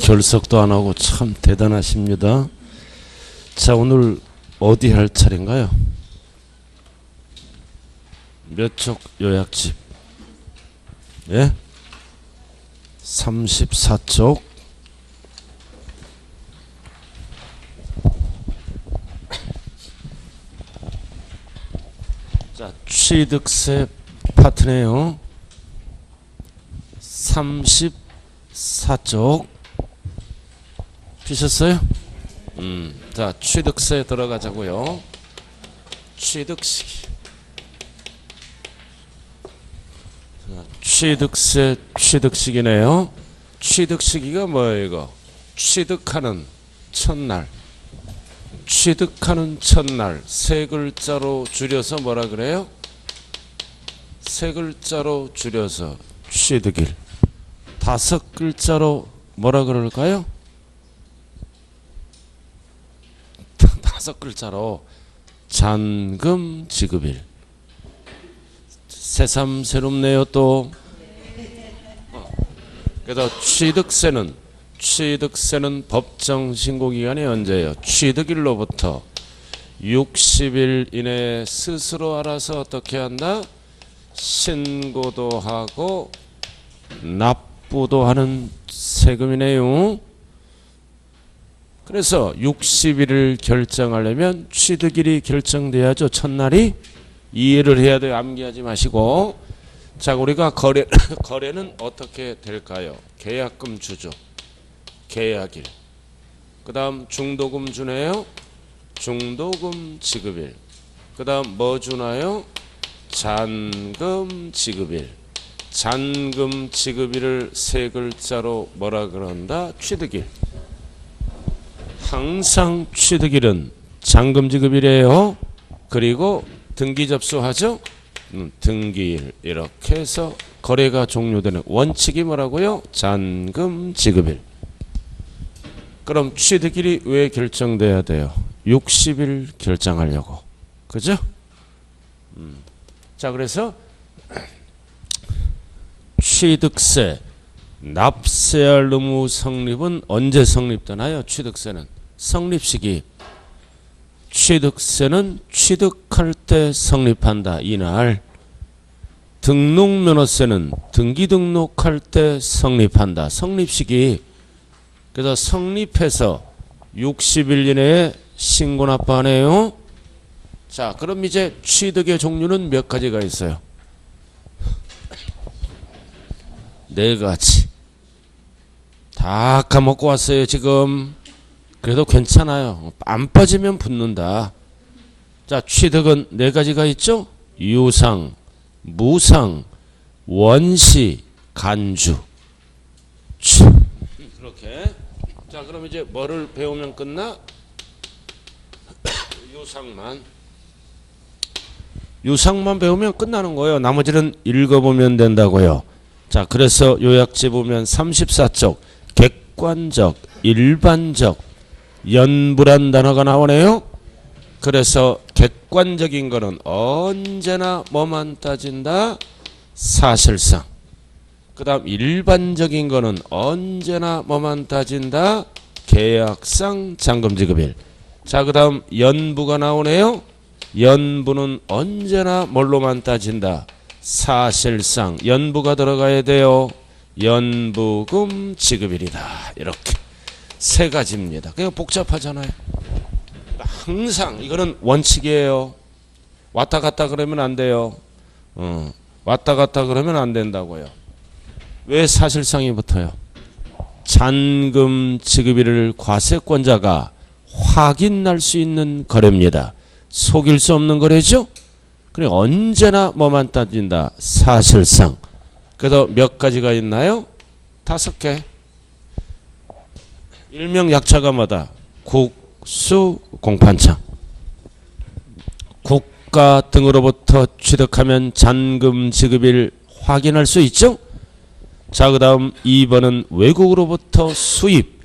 결석도 안 하고 참 대단하십니다. 자, 오늘 어디 할 차례인가요? 몇 쪽 요약집? 예? 34쪽. 자, 취득세 파트네요. 34쪽. 피셨어요? 자, 취득세 들어가자고요. 취득시기. 취득시기네요. 취득시기가 뭐예요, 이거? 취득하는 첫날. 취득하는 첫날. 세 글자로 줄여서 뭐라 그래요? 세 글자로 줄여서 취득일. 다섯 글자로 뭐라 그럴까요? 다섯 글자로 잔금 지급일. 새삼 새롭네요 또. 그래서 취득세는 법정 신고기간이 언제예요? 취득일로부터 60일 이내에 스스로 알아서 어떻게 한다? 신고도 하고 납부도 하는 세금이네요. 그래서 60일을 결정하려면 취득일이 결정돼야죠. 첫날이. 이해를 해야 돼요. 암기하지 마시고. 자, 우리가 거래는 어떻게 될까요? 계약금 주죠. 계약일. 그 다음 중도금 주네요. 중도금 지급일. 그 다음 뭐 주나요? 잔금 지급일. 잔금 지급일을 세 글자로 뭐라 그런다? 취득일. 항상 취득일은 잔금 지급일이에요. 그리고 등기 접수하죠? 등기일. 이렇게 해서 거래가 종료되는 원칙이 뭐라고요? 잔금 지급일. 그럼 취득일이 왜 결정돼야 돼요? 60일 결정하려고. 그죠? 자, 그래서 취득세 납세할 의무 성립은 언제 성립되나요? 취득세는 성립시기. 취득세는 취득할 때 성립한다. 이날. 등록면허세는 등기 등록할 때 성립한다. 성립시기. 그래서 성립해서 60일 이내에 신고 납부하네요. 자, 그럼 이제 취득의 종류는 몇 가지가 있어요? 네 가지. 다 까먹고 왔어요 지금. 그래도 괜찮아요. 안 빠지면 붙는다. 자, 취득은 네 가지가 있죠? 유상, 무상, 원시, 간주. 그렇게. 자, 그럼 이제 뭐를 배우면 끝나? 유상만 배우면 끝나는 거예요. 나머지는 읽어보면 된다고요. 자, 그래서 요약지 보면 34쪽 객관적, 일반적, 연부란 단어가 나오네요. 그래서 객관적인 거는 언제나 뭐만 따진다? 사실상. 그 다음 일반적인 거는 언제나 뭐만 따진다? 계약상 잔금지급일. 자, 그 다음 연부가 나오네요. 연부는 언제나 뭘로만 따진다? 사실상. 연부가 들어가야 돼요. 연부금 지급일이다. 이렇게 세 가지입니다. 그냥 복잡하잖아요. 항상 이거는 원칙이에요. 왔다 갔다 그러면 안 돼요. 왔다 갔다 그러면 안 된다고요. 왜 사실상이 붙어요? 잔금 지급일을 과세권자가 확인할 수 있는 거래입니다. 속일 수 없는 거래죠. 그래 언제나 뭐만 따진다? 사실상. 그래서 몇 가지가 있나요? 5개. 일명 약자가 뭐다? 국수 공판장. 국가 등으로부터 취득하면 잔금 지급일 확인할 수 있죠? 자, 그 다음 2번은 외국으로부터 수입.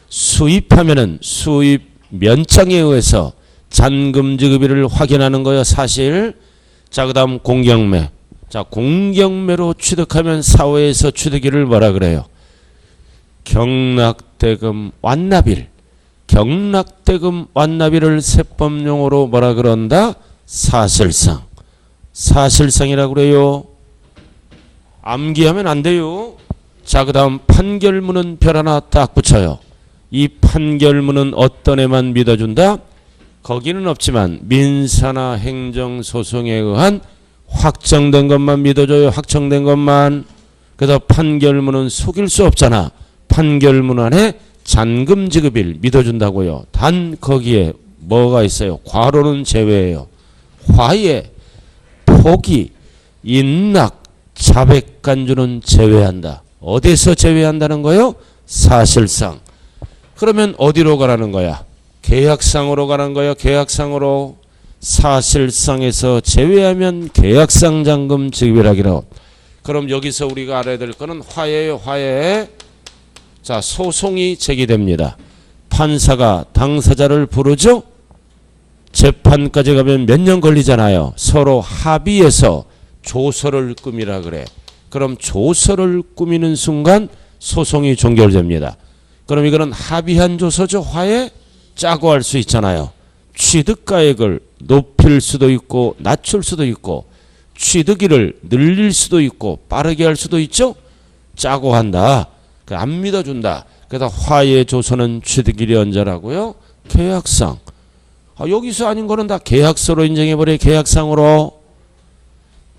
수입하면은 수입 면장에 의해서 잔금 지급일을 확인하는 거예요. 사실. 자, 그 다음 공경매. 자, 공경매로 취득하면 사회에서 취득일을 뭐라 그래요? 경락대금 완납일. 경락대금 완납일을 세법용어로 뭐라 그런다? 사실상. 사실상이라고 그래요. 암기하면 안 돼요. 자, 그 다음 판결문은 별 하나 딱 붙여요. 이 판결문은 어떤 애만 믿어준다? 거기는 없지만 민사나 행정소송에 의한 확정된 것만 믿어줘요. 확정된 것만. 그래서 판결문은 속일 수 없잖아. 판결문 안에 잔금 지급일 믿어준다고요. 단 거기에 뭐가 있어요? 과로는 제외예요. 화해, 포기, 인락, 자백간주는 제외한다. 어디서 제외한다는 거요? 사실상. 그러면 어디로 가라는 거야? 계약상으로 가는 거야. 계약상으로. 사실상에서 제외하면 계약상 잔금 지급이라기로. 그럼 여기서 우리가 알아야 될 거는 화해예요. 화해. 자, 소송이 제기됩니다. 판사가 당사자를 부르죠. 재판까지 가면 몇 년 걸리잖아요. 서로 합의해서 조서를 꾸미라 그래. 그럼 조서를 꾸미는 순간 소송이 종결됩니다. 그럼 이거는 합의한 조서죠. 화해. 짜고 할 수 있잖아요. 취득가액을 높일 수도 있고 낮출 수도 있고 취득일을 늘릴 수도 있고 빠르게 할 수도 있죠. 짜고 한다. 안 믿어준다. 그래서 화해 조서는 취득일이 언제라고요? 계약상. 여기서 아닌 거는 다 계약서로 인정해버려. 계약상으로.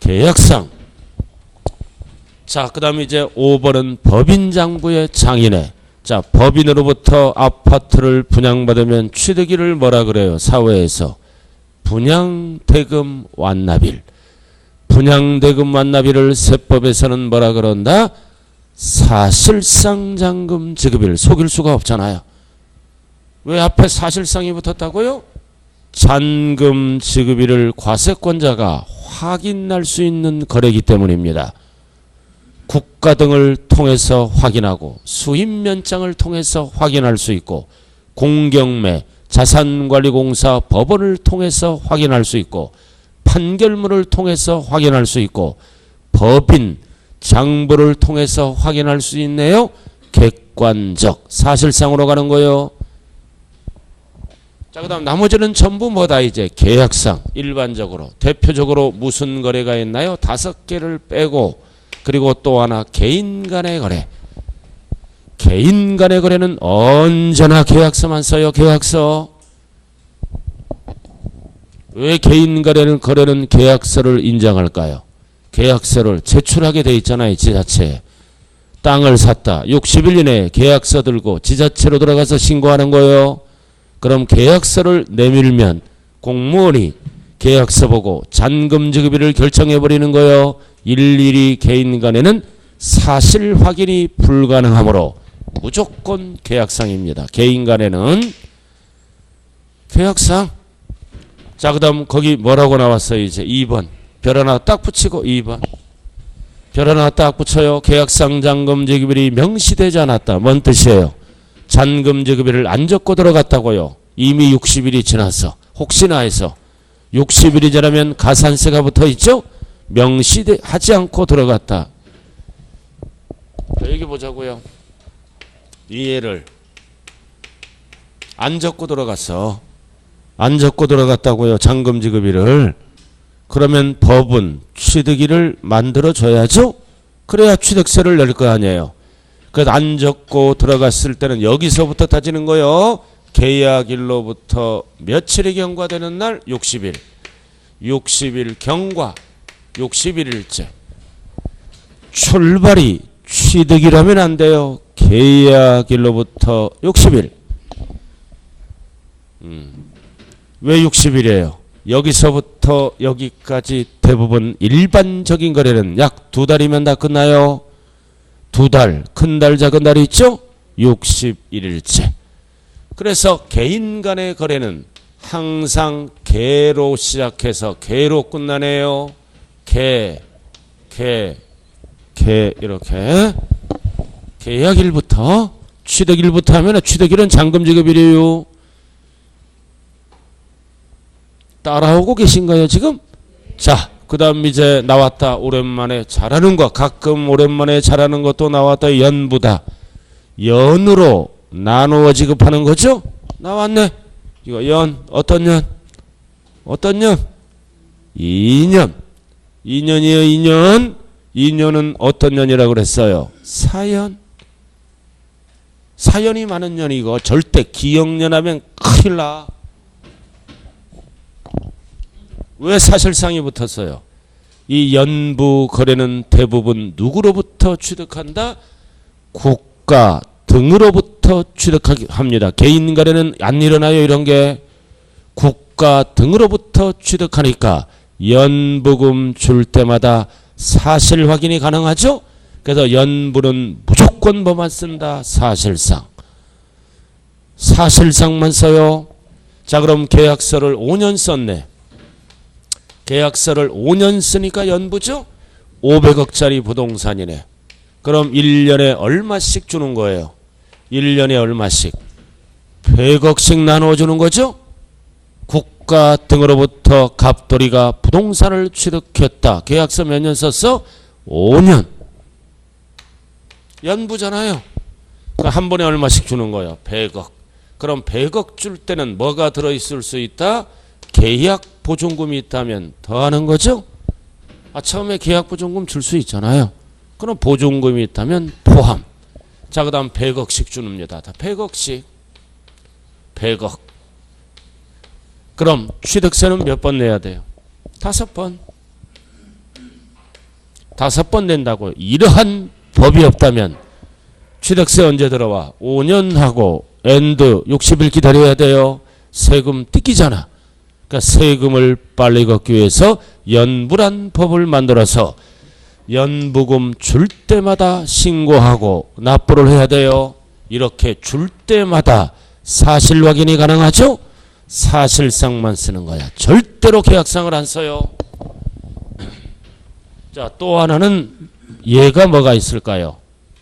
계약상. 자, 그 다음에 이제 5번은 법인장부의 장인의. 자, 법인으로부터 아파트를 분양받으면 취득일을 뭐라 그래요? 사회에서. 분양대금 완납일. 분양대금 완납일을 세법에서는 뭐라 그런다? 사실상 잔금 지급일. 속일 수가 없잖아요. 왜 앞에 사실상이 붙었다고요? 잔금 지급일을 과세권자가 확인할 수 있는 거래이기 때문입니다. 국가 등을 통해서 확인하고 수임면장을 통해서 확인할 수 있고 공경매, 자산관리공사 법원을 통해서 확인할 수 있고 판결문을 통해서 확인할 수 있고 법인, 장부를 통해서 확인할 수 있네요. 객관적, 사실상으로 가는 거예요. 자, 그 다음 나머지는 전부 뭐다 이제 계약상. 일반적으로 대표적으로 무슨 거래가 있나요? 5개를 빼고 그리고 또 하나 개인 간의 거래. 개인 간의 거래는 언제나 계약서만 써요. 계약서. 왜 개인 간의 거래는 계약서를 인정할까요? 계약서를 제출하게 돼 있잖아요. 지자체에. 땅을 샀다. 60일 이내에 계약서 들고 지자체로 들어가서 신고하는 거예요. 그럼 계약서를 내밀면 공무원이 계약서 보고 잔금 지급일을 결정해버리는 거예요. 일일이 개인 간에는 사실 확인이 불가능하므로 무조건 계약상입니다. 개인 간에는 계약상. 자, 그 다음 거기 뭐라고 나왔어요? 이제 2번. 별 하나 딱 붙이고 2번. 별 하나 딱 붙여요. 계약상 잔금 지급일이 명시되지 않았다. 뭔 뜻이에요? 잔금 지급일을 안 적고 들어갔다고요. 이미 60일이 지나서. 혹시나 해서 60일이 지나면 가산세가 붙어 있죠? 명시하지 않고 들어갔다. 자, 여기 보자고요. 이해를. 안 적고 들어갔어. 안 적고 들어갔다고요. 잔금 지급일을. 그러면 법은 취득일을 만들어줘야죠. 그래야 취득세를 낼 거 아니에요. 그래서 안 적고 들어갔을 때는 여기서부터 따지는 거요. 계약일로부터 며칠이 경과되는 날? 60일. 60일 경과. 60일일째. 출발이 취득이라면 안 돼요. 계약일로부터 60일. 왜 60일이에요? 여기서부터 여기까지 대부분 일반적인 거래는 약 2달이면 다 끝나요. 2달, 큰 달, 작은 달이 있죠? 61일째. 그래서 개인 간의 거래는 항상 개로 시작해서 개로 끝나네요. 개 이렇게. 계약일부터 취득일부터 하면 취득일은 잔금지급일이에요. 따라오고 계신가요 지금? 자, 그 다음 이제 나왔다. 오랜만에 잘하는 거. 가끔 오랜만에 잘하는 것도 나왔다. 연부다. 연으로 나누어 지급하는 거죠? 나왔네. 이거 연, 어떤 년? 어떤 년? 2년. 2년이에요, 2년. 2년은 어떤 년이라고 그랬어요? 사연. 사연이 많은 년 이거 절대 기억년하면 큰일 나. 왜 사실상이 붙었어요? 이 연부 거래는 대부분 누구로부터 취득한다? 국가 등으로부터 취득합니다. 개인 거래는 안 일어나요. 이런 게 국가 등으로부터 취득하니까 연부금 줄 때마다 사실 확인이 가능하죠. 그래서 연부는 무조건 뭐만 쓴다? 사실상. 사실상만 써요. 자, 그럼 계약서를 5년 썼네. 계약서를 5년 쓰니까 연부죠? 500억짜리 부동산이네. 그럼 1년에 얼마씩 주는 거예요? 1년에 얼마씩? 100억씩 나눠주는 거죠? 국가 등으로부터 갑돌이가 부동산을 취득했다. 계약서 몇 년 썼어? 5년. 연부잖아요. 한 번에 얼마씩 주는 거예요? 100억. 그럼 100억 줄 때는 뭐가 들어있을 수 있다? 계약 보증금이 있다면 더하는 거죠? 처음에 계약 보증금 줄 수 있잖아요. 그럼 보증금이 있다면 포함. 자, 그 다음 100억씩 주는니다. 다 100억씩. 100억. 그럼 취득세는 몇 번 내야 돼요? 5번. 5번 낸다고요. 이러한 법이 없다면 취득세 언제 들어와? 5년 하고 엔드 60일 기다려야 돼요. 세금 뜯기잖아. 그러니까 세금을 빨리 걷기 위해서 연부란 법을 만들어서 연부금 줄 때마다 신고하고 납부를 해야 돼요. 이렇게 줄 때마다 사실 확인이 가능하죠? 사실상만 쓰는 거야. 절대로 계약상을 안 써요. 자, 또 하나는 얘가 뭐가 있을까요?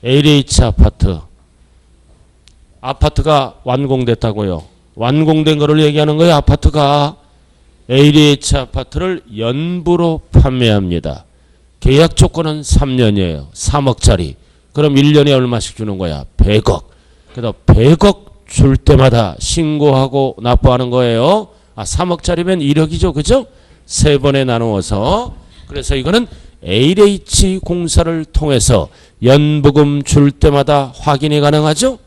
LH 아파트. 아파트가 완공됐다고요. 완공된 거를 얘기하는 거예요. 아파트가. LH 아파트를 연부로 판매합니다. 계약 조건은 3년이에요. 3억짜리. 그럼 1년에 얼마씩 주는 거야? 100억. 그래서 100억 줄 때마다 신고하고 납부하는 거예요. 3억짜리면 1억이죠. 그죠? 세 번에 나누어서. 그래서 이거는 LH 공사를 통해서 연부금 줄 때마다 확인이 가능하죠?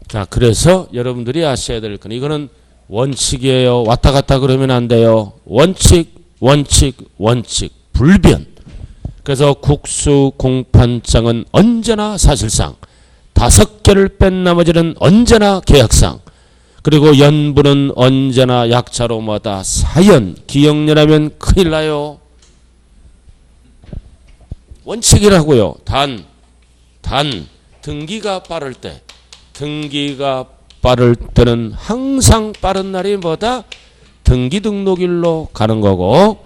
자, 그래서 여러분들이 아셔야 될 건 이거는 원칙이에요. 왔다 갔다 그러면 안 돼요. 원칙, 원칙, 원칙, 불변. 그래서 국수공판장은 언제나 사실상, 5개를 뺀 나머지는 언제나 계약상, 그리고 연부는 언제나 약자로마다 사연, 기억년하면 큰일 나요. 원칙이라고요. 단 등기가 빠를 때, 등기가 빠를 때는 항상 빠른 날이 뭐다? 등기 등록일로 가는 거고,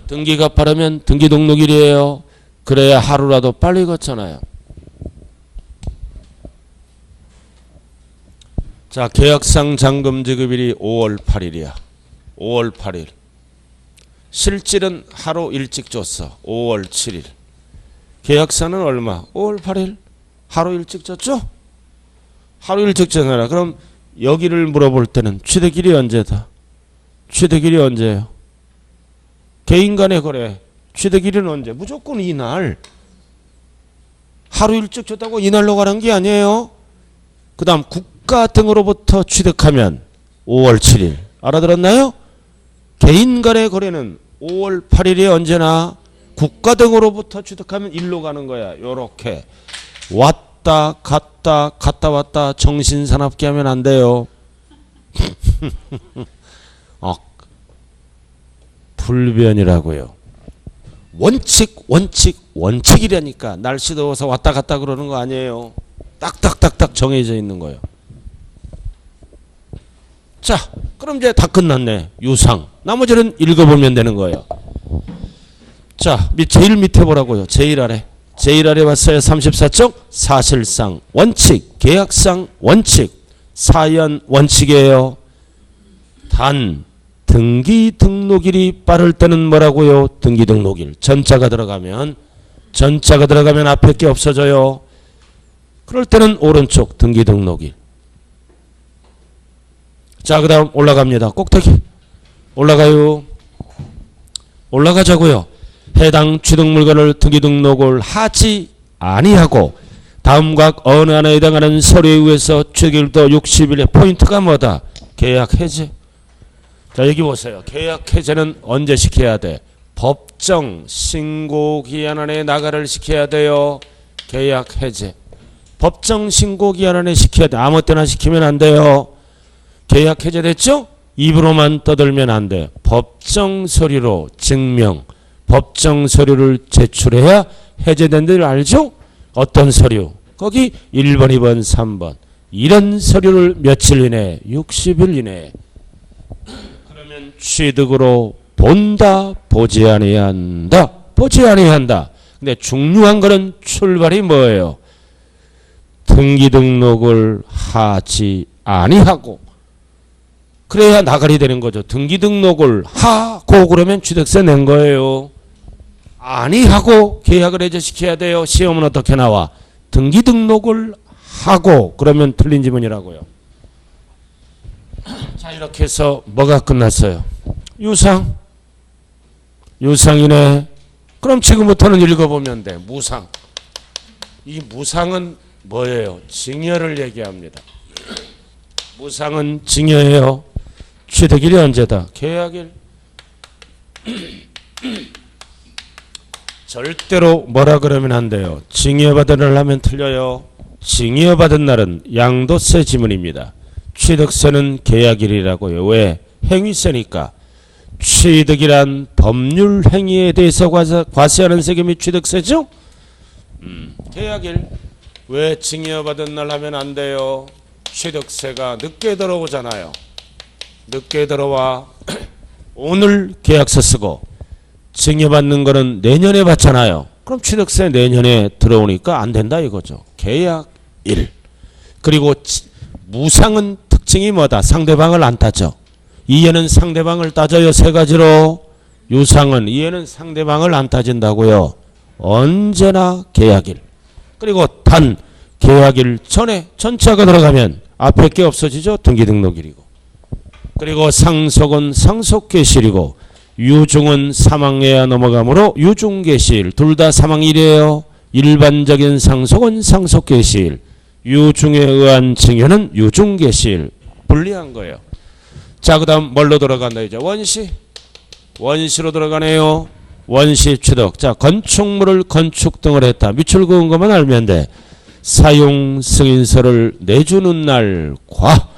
등기가 빠르면 등기 등록일이에요. 그래야 하루라도 빨리 걷잖아요. 자, 계약상 잔금 지급일이 5월 8일이야. 5월 8일. 실질은 하루 일찍 줬어. 5월 7일. 계약서는 얼마? 5월 8일. 하루 일찍 줬죠? 하루 일찍 줬잖아. 그럼 여기를 물어볼 때는 취득일이 언제다? 취득일이 언제예요? 개인 간의 거래. 취득일은 언제? 무조건 이날. 하루 일찍 줬다고 이날로 가는 게 아니에요. 그 다음 국가 등으로부터 취득하면 5월 7일. 알아들었나요? 개인 간의 거래는 5월 8일이 언제나 국가 등으로부터 취득하면 일로 가는 거야. 요렇게. 왔다 갔다 갔다 왔다 정신사납게 하면 안 돼요. 불변이라고요. 원칙 원칙 원칙이라니까. 날씨 더워서 왔다 갔다 그러는 거 아니에요. 딱딱딱딱 정해져 있는 거예요. 자, 그럼 이제 다 끝났네. 유상. 나머지는 읽어보면 되는 거예요. 자, 제일 밑에 보라고요. 제일 아래. 제일 아래 봤어요. 34쪽. 사실상 원칙, 계약상 원칙, 사연 원칙이에요. 단 등기 등록일이 빠를 때는 뭐라고요? 등기 등록일. 전자가 들어가면 전자가 들어가면 앞에 게 없어져요. 그럴 때는 오른쪽 등기등록일. 자, 그 다음 올라갑니다. 꼭대기 올라가요. 올라가자고요. 해당 취득 물건을 등기등록을 하지 아니하고 다음과 어느 하나에 해당하는 서류에 의해서 취득일도 60일의 포인트가 뭐다? 계약 해제. 자, 여기 보세요. 계약 해제는 언제 시켜야 돼? 법정 신고 기한 안에 나가를 시켜야 돼요. 계약 해제. 법정 신고 기한 안에 시켜야 돼. 아무 때나 시키면 안 돼요. 계약 해제됐죠? 입으로만 떠들면 안 돼. 법정 서류로 증명, 법정 서류를 제출해야 해제된 줄 알죠? 어떤 서류? 거기 1번, 2번, 3번. 이런 서류를 며칠 이내? 60일 이내. 그러면 취득으로 본다, 보지 아니한다. 보지 아니한다. 근데 중요한 거는 출발이 뭐예요? 등기등록을 하지 아니하고 그래야 나가리 되는 거죠. 등기등록을 하고 그러면 취득세 낸 거예요. 아니하고 계약을 해제시켜야 돼요. 시험은 어떻게 나와? 등기등록을 하고 그러면 틀린 지문이라고요. 자, 이렇게 해서 뭐가 끝났어요? 유상. 유상이네. 그럼 지금부터는 읽어보면 돼. 무상. 이 무상은 뭐예요? 증여를 얘기합니다. 무상은 증여예요. 취득일이 언제다? 계약일. 절대로 뭐라 그러면 안 돼요. 증여받은 날 하면 틀려요. 증여받은 날은 양도세 지문입니다. 취득세는 계약일이라고요. 왜? 행위세니까. 취득이란 법률 행위에 대해서 과세하는 세금이 취득세죠? 계약일. 왜 증여받은 날 하면 안 돼요? 취득세가 늦게 들어오잖아요. 늦게 들어와. 오늘 계약서 쓰고 증여받는 거는 내년에 받잖아요. 그럼 취득세 내년에 들어오니까 안 된다 이거죠. 계약일. 그리고 무상은 특징이 뭐다? 상대방을 안 따져. 이해는 상대방을 따져요. 세 가지로. 유상은 이해는 상대방을 안 따진다고요. 언제나 계약일. 그리고 단 계약일 전에 전자가 들어가면 앞에 게 없어지죠. 등기등록일이고. 그리고 상속은 상속개시일이고 유중은 사망해야 넘어가므로 유중개시일. 둘 다 사망일이에요. 일반적인 상속은 상속개시일. 유중에 의한 증여는 유중개시일. 분리한 거예요. 자, 그 다음 뭘로 들어간다 이제? 원시. 원시로 들어가네요. 원시 취득. 자, 건축물을 건축 등을 했다. 미출 그은 것만 알면 돼. 사용 승인서를 내주는 날과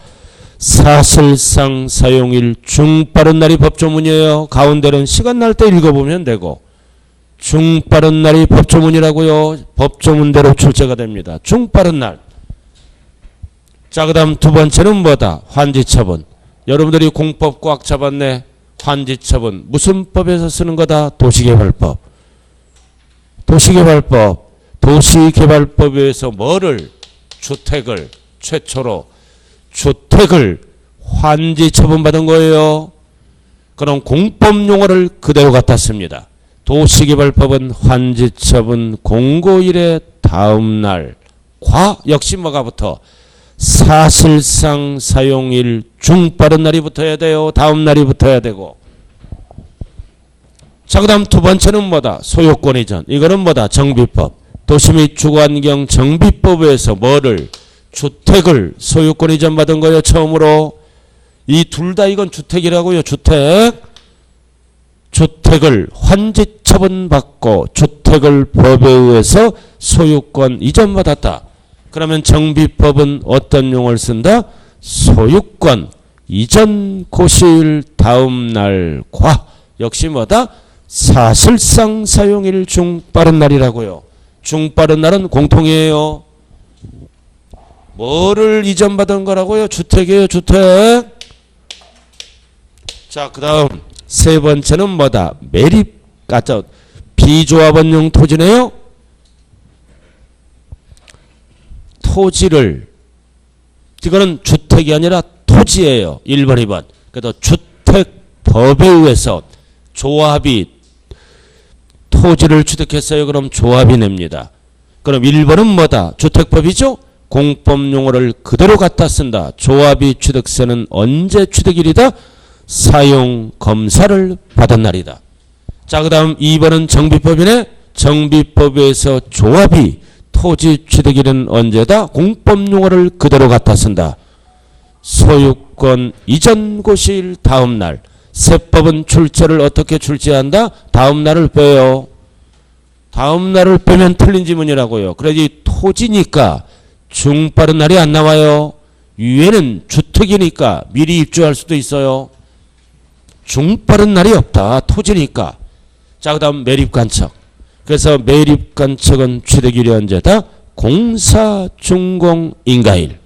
사실상 사용일 중 빠른 날이 법조문이에요. 가운데는 시간 날 때 읽어보면 되고 중 빠른 날이 법조문이라고요. 법조문대로 출제가 됩니다. 중 빠른 날. 자, 그 다음 두 번째는 뭐다? 환지처분. 여러분들이 공법 꽉 잡았네. 환지처분 무슨 법에서 쓰는 거다? 도시개발법. 도시개발법. 도시개발법에서 뭐를? 주택을 최초로 주택을 환지 처분받은 거예요. 그럼 공법 용어를 그대로 갖다 씁니다. 도시개발법은 환지 처분 공고일의 다음 날과 역시 뭐가 붙어? 사실상 사용일 중 빠른 날이 붙어야 돼요. 다음 날이 붙어야 되고. 자, 그 다음 두 번째는 뭐다? 소유권 이전. 이거는 뭐다? 정비법. 도시 및 주거환경 정비법에서 뭐를? 주택을 소유권 이전 받은 거예요. 처음으로. 이 둘 다 이건 주택이라고요. 주택. 주택을 환지 처분받고 주택을 법에 의해서 소유권 이전 받았다. 그러면 정비법은 어떤 용어를 쓴다? 소유권 이전 고시일 다음 날과 역시 뭐다? 사실상 사용일 중 빠른 날이라고요. 중 빠른 날은 공통이에요. 뭐를 이전받은 거라고요? 주택이에요. 주택. 자, 그 다음 세 번째는 뭐다? 매립 가짜 비조합원용 토지네요. 토지를 이거는 주택이 아니라 토지예요. 1번 2번. 그래서 주택법에 의해서 조합이 토지를 취득했어요. 그럼 조합이 냅니다. 그럼 1번은 뭐다? 주택법이죠? 공법용어를 그대로 갖다 쓴다. 조합이 취득세는 언제 취득일이다? 사용 검사를 받은 날이다. 자, 그 다음 2번은 정비법이네. 정비법에서 조합이 토지 취득일은 언제다? 공법용어를 그대로 갖다 쓴다. 소유권 이전 고시일 다음 날. 세법은 출제를 어떻게 출제한다? 다음 날을 빼요. 다음 날을 빼면 틀린 지문이라고요. 그래야지 토지니까 중빠른 날이 안 나와요. 위에는 주택이니까 미리 입주할 수도 있어요. 중빠른 날이 없다. 토지니까. 자, 그 다음 매립간척. 그래서 매립간척은 취득일이 언제다? 공사, 준공, 인가일.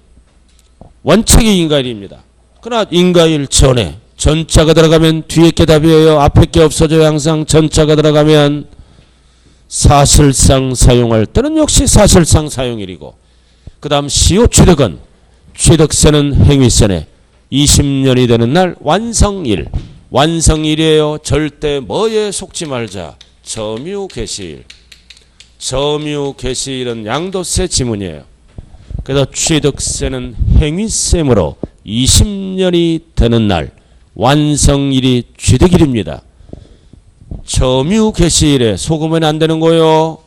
원칙이 인가일입니다. 그러나 인가일 전에 전자가 들어가면 뒤에 게 답이에요. 앞에 게 없어져요. 항상 전자가 들어가면 사실상 사용할 때는 역시 사실상 사용일이고, 그 다음 시효 취득은 취득세는 행위세네. 20년이 되는 날 완성일. 완성일이에요. 절대 뭐에 속지 말자. 점유 개시일. 점유 개시일은 양도세 지문이에요. 그래서 취득세는 행위세므로 20년이 되는 날 완성일이 취득일입니다. 점유 개시일에 속으면 안 되는 거요.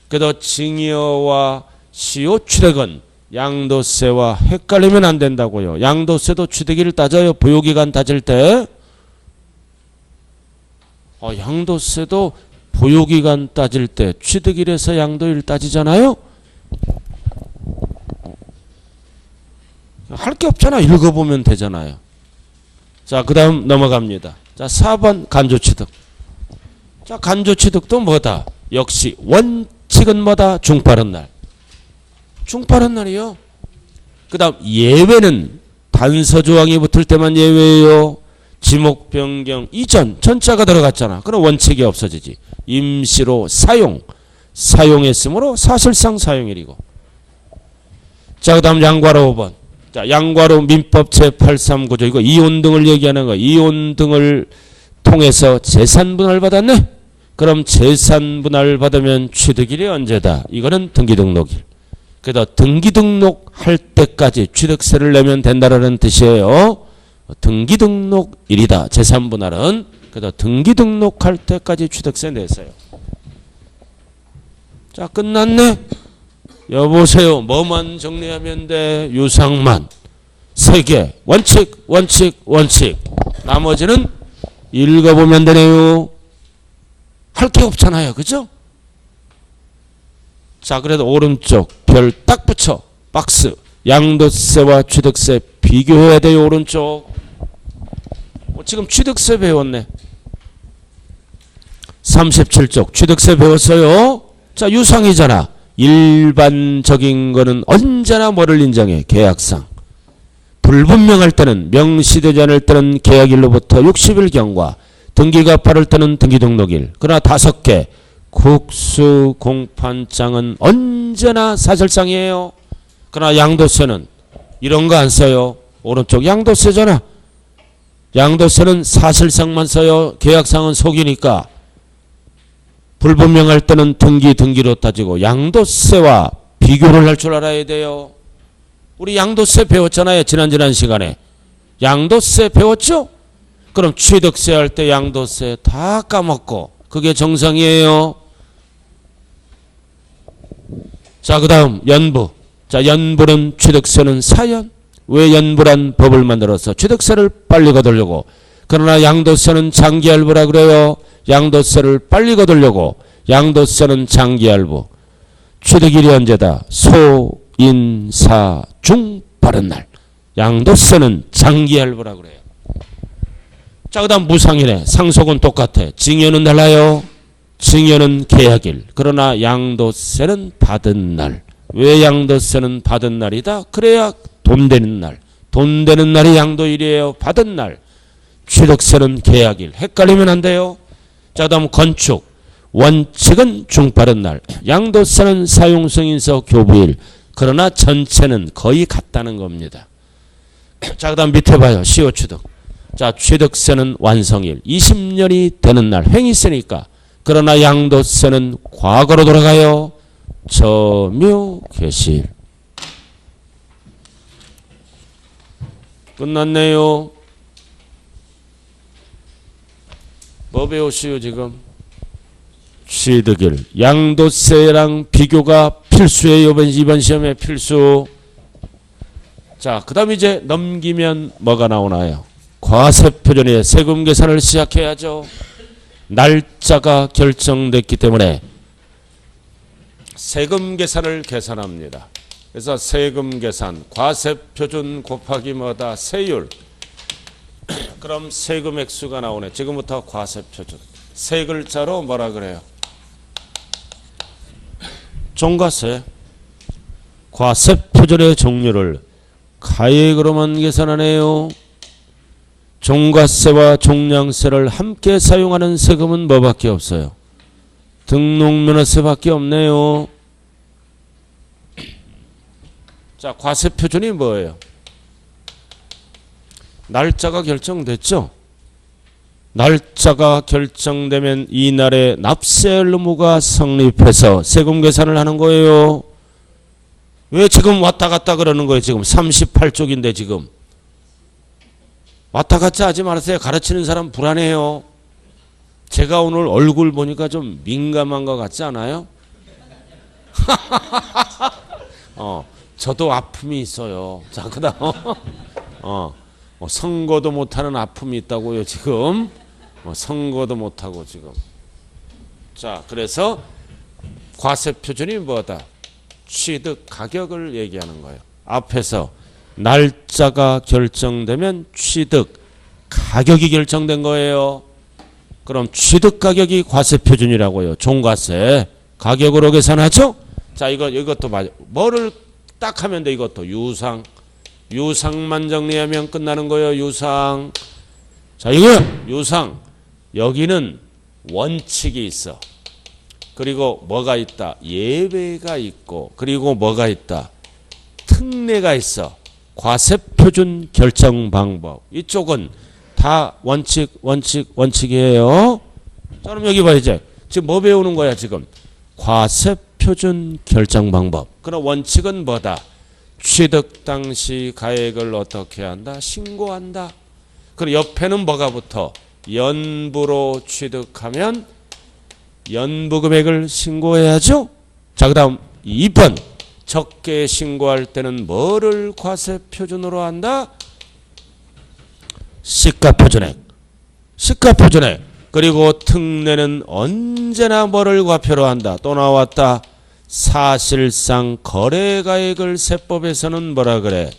그래서 증여와 시효 취득은 양도세와 헷갈리면 안 된다고요. 양도세도 취득일을 따져요. 보유기간 따질 때. 양도세도 보유기간 따질 때 취득일에서 양도일 따지잖아요. 할 게 없잖아. 읽어보면 되잖아요. 자, 그 다음 넘어갑니다. 자, 4번 간조취득. 자, 간조취득도 뭐다? 역시 원칙은 뭐다? 중빠른 날. 중빠른 날이요. 그 다음 예외는 단서조항이 붙을 때만 예외예요. 지목 변경 이전 전자가 들어갔잖아. 그럼 원칙이 없어지지. 임시로 사용했으므로 사실상 사용일이고. 자, 그 다음 양과로 5번. 자, 양과로 민법 제839조 이거 이혼 등을 얘기하는 거. 이혼 등을 통해서 재산분할 받았네. 그럼 재산분할 받으면 취득일이 언제다? 이거는 등기등록일. 그래서 등기등록할 때까지 취득세를 내면 된다라는 뜻이에요. 등기등록일이다. 재산분할은. 그래서 등기등록할 때까지 취득세 냈어요. 자, 끝났네. 여보세요. 뭐만 정리하면 돼? 유상만. 3개. 원칙, 원칙, 원칙. 나머지는 읽어보면 되네요. 할 게 없잖아요. 그죠? 자, 그래도 오른쪽 별 딱 붙여. 박스. 양도세와 취득세 비교해야 돼요. 오른쪽. 지금 취득세 배웠네. 37쪽 취득세 배웠어요. 자, 유상이잖아. 일반적인 거는 언제나 뭐를 인정해? 계약상. 불분명할 때는 명시되지 않을 때는 계약일로부터 60일 경과, 등기가 빠를 때는 등기등록일. 그러나 5개 국수공판장은 언제나 사실상이에요. 그러나 양도세는 이런 거 안 써요. 오른쪽 양도세잖아. 양도세는 사실상만 써요. 계약상은 속이니까. 불분명할 때는 등기로 따지고 양도세와 비교를 할 줄 알아야 돼요. 우리 양도세 배웠잖아요. 지난 시간에. 양도세 배웠죠? 그럼 취득세 할 때 양도세 다 까먹고 그게 정상이에요. 자, 그 다음 연부. 자, 연부는 취득세는 사연. 왜 연부란 법을 만들어서 취득세를 빨리 거두려고. 그러나 양도세는 장기할부라 그래요. 양도세를 빨리 거두려고. 양도세는 장기할부. 취득일이 언제다? 소인사중 빠른 날. 양도세는 장기할부라 그래요. 자, 그 다음 무상이네. 상속은 똑같아. 증여는 달라요. 증여는 계약일. 그러나 양도세는 받은 날. 왜 양도세는 받은 날이다? 그래야 돈 되는 날. 돈 되는 날이 양도일이에요. 받은 날. 취득세는 계약일. 헷갈리면 안 돼요. 자, 다음 건축. 원칙은 중빠른 날. 양도세는 사용승인서 교부일. 그러나 전체는 거의 같다는 겁니다. 자, 그 다음 밑에 봐요. 시효취득. 자, 취득세는 완성일. 20년이 되는 날. 행위세니까. 그러나 양도세는 과거로 돌아가요. 점유개시일. 끝났네요. 뭐 배우시오 지금? 취득일. 양도세랑 비교가 필수예요. 이번 시험에 필수. 자, 그 다음 이제 넘기면 뭐가 나오나요? 과세표준의 세금 계산을 시작해야죠. 날짜가 결정됐기 때문에 세금 계산을 계산합니다. 그래서 세금 계산, 과세표준 곱하기 뭐다? 세율. 그럼 세금 액수가 나오네. 지금부터 과세표준. 세 글자로 뭐라 그래요? 종가세. 과세표준의 종류를 가액으로만 계산하네요. 종가세와 종량세를 함께 사용하는 세금은 뭐밖에 없어요? 등록면허세밖에 없네요. 자, 과세표준이 뭐예요? 날짜가 결정됐죠? 날짜가 결정되면 이날에 납세 의무가 성립해서 세금 계산을 하는 거예요. 왜 지금 왔다 갔다 그러는 거예요? 지금 38쪽인데 지금. 왔다 갔다 하지 말으세요. 가르치는 사람 불안해요. 제가 오늘 얼굴 보니까 좀 민감한 것 같지 않아요? 저도 아픔이 있어요. 자, 그 다음 선거도 못하는 아픔이 있다고요 지금. 선거도 못하고 지금. 자, 그래서 과세표준이 뭐다? 취득 가격을 얘기하는 거예요. 앞에서 날짜가 결정되면 취득 가격이 결정된 거예요. 그럼 취득 가격이 과세표준이라고요. 종가세 가격으로 계산하죠. 자, 이것도 맞아. 뭐를 딱 하면 돼? 이것도 유상. 유상만 정리하면 끝나는 거예요. 유상. 자, 이거 유상. 여기는 원칙이 있어. 그리고 뭐가 있다? 예외가 있고, 그리고 뭐가 있다? 특례가 있어. 과세표준 결정 방법. 이쪽은 다 원칙이에요. 자, 그럼 여기 봐, 이제. 지금 뭐 배우는 거야, 지금? 과세표준 결정 방법. 그럼 원칙은 뭐다? 취득 당시 가액을 어떻게 한다? 신고한다. 그리고 옆에는 뭐가 붙어? 연부로 취득하면 연부 금액을 신고해야죠. 자, 그 다음 2번. 적게 신고할 때는 뭐를 과세표준으로 한다? 시가표준액. 시가표준액. 그리고 특례는 언제나 뭐를 과표로 한다? 또 나왔다. 사실상 거래가액을 세법에서는 뭐라 그래?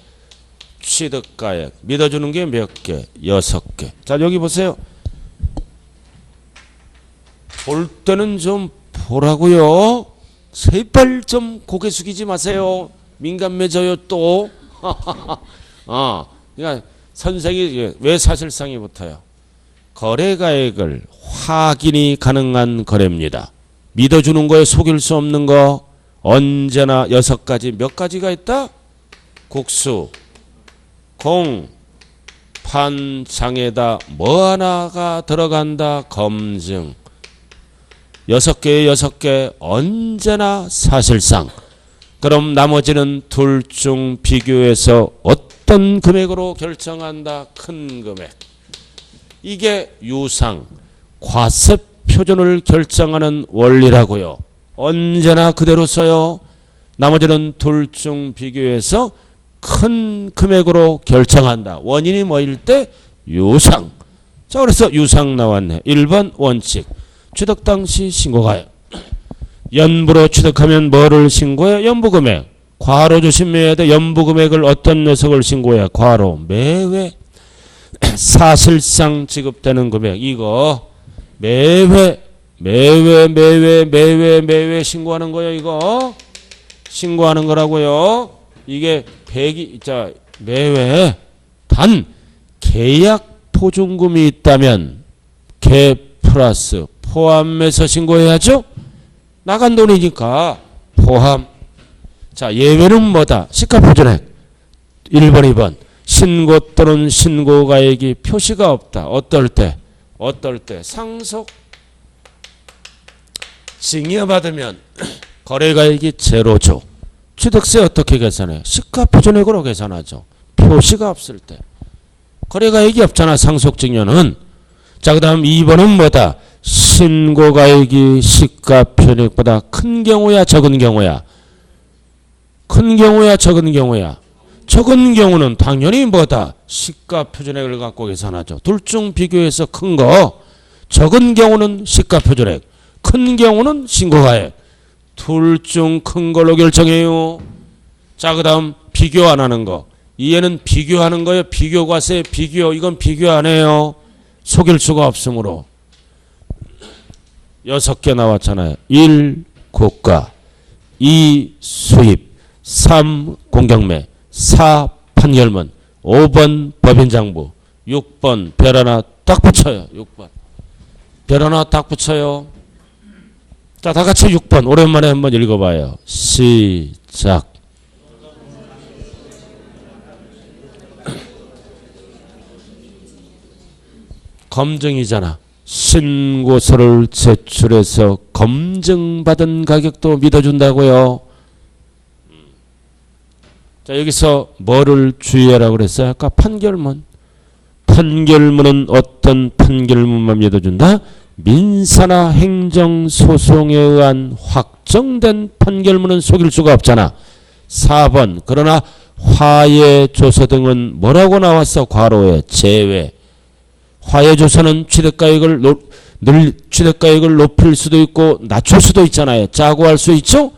취득가액. 믿어주는 게 몇 개? 6개. 자, 여기 보세요. 볼 때는 좀 보라고요. 세발 좀 고개 숙이지 마세요. 민감해져요 또. 그러니까 선생이 왜 사실상이 붙어요? 거래가액을 확인이 가능한 거래입니다. 믿어주는 거에 속일 수 없는 거. 언제나 6가지. 몇 가지가 있다? 국수, 공, 판, 장에다 뭐 하나가 들어간다? 검증. 6개에 6개. 언제나 사실상. 그럼 나머지는 둘 중 비교해서 어떤 금액으로 결정한다? 큰 금액. 이게 유상, 과세표준을 결정하는 원리라고요. 언제나 그대로 써요. 나머지는 둘 중 비교해서 큰 금액으로 결정한다. 원인이 뭐일 때? 유상. 자, 그래서 유상 나왔네. 1번 원칙. 취득 당시 신고가요. 연부로 취득하면 뭐를 신고해? 연부금액. 과로 조심해야 돼. 연부금액을 어떤 녀석을 신고해? 과로. 매회. 사실상 지급되는 금액. 이거 매회 신고하는 거예요. 이거 신고하는 거라고요. 이게 매회 단 계약 보증금이 있다면 개 플러스 포함해서 신고해야죠. 나간 돈이니까 포함. 자, 예외는 뭐다? 시가표준액. 1번 2번. 신고 또는 신고가액이 표시가 없다. 어떨 때? 상속. 증여받으면 거래가액이 제로죠. 취득세 어떻게 계산해요? 시가표준액으로 계산하죠. 표시가 없을 때. 거래가액이 없잖아, 상속증여는. 자, 그 다음 2번은 뭐다? 신고가액이 시가표준액보다 큰 경우야, 적은 경우야? 큰 경우야, 적은 경우야? 적은 경우는 당연히 뭐다? 시가표준액을 갖고 계산하죠. 둘 중 비교해서 큰 거. 적은 경우는 시가표준액, 큰 경우는 신고가액. 둘 중 큰 걸로 결정해요. 자, 그 다음 비교 안 하는 거. 얘는 비교하는 거예요. 비교과세, 비교. 이건 비교 안 해요. 속일 수가 없으므로. 6개 나왔잖아요. 1. 고가, 2. 수입, 3. 공경매, 4. 판결문, 5번 법인장부, 6번 별 하나 딱 붙여요. 6번 별 하나 딱 붙여요. 자, 다 같이 6번 오랜만에 한번 읽어봐요. 시작. 검증이잖아. 신고서를 제출해서 검증받은 가격도 믿어준다고요. 자, 여기서 뭐를 주의하라고 그랬어요? 아까 판결문. 판결문은 어떤 판결문만 믿어준다? 민사나 행정소송에 의한 확정된 판결문은 속일 수가 없잖아. 4번. 그러나 화해조서 등은 뭐라고 나왔어? 괄호에 제외. 화해조서는 취득가액을 높일 수도 있고 낮출 수도 있잖아요. 짜고 할 수 있죠?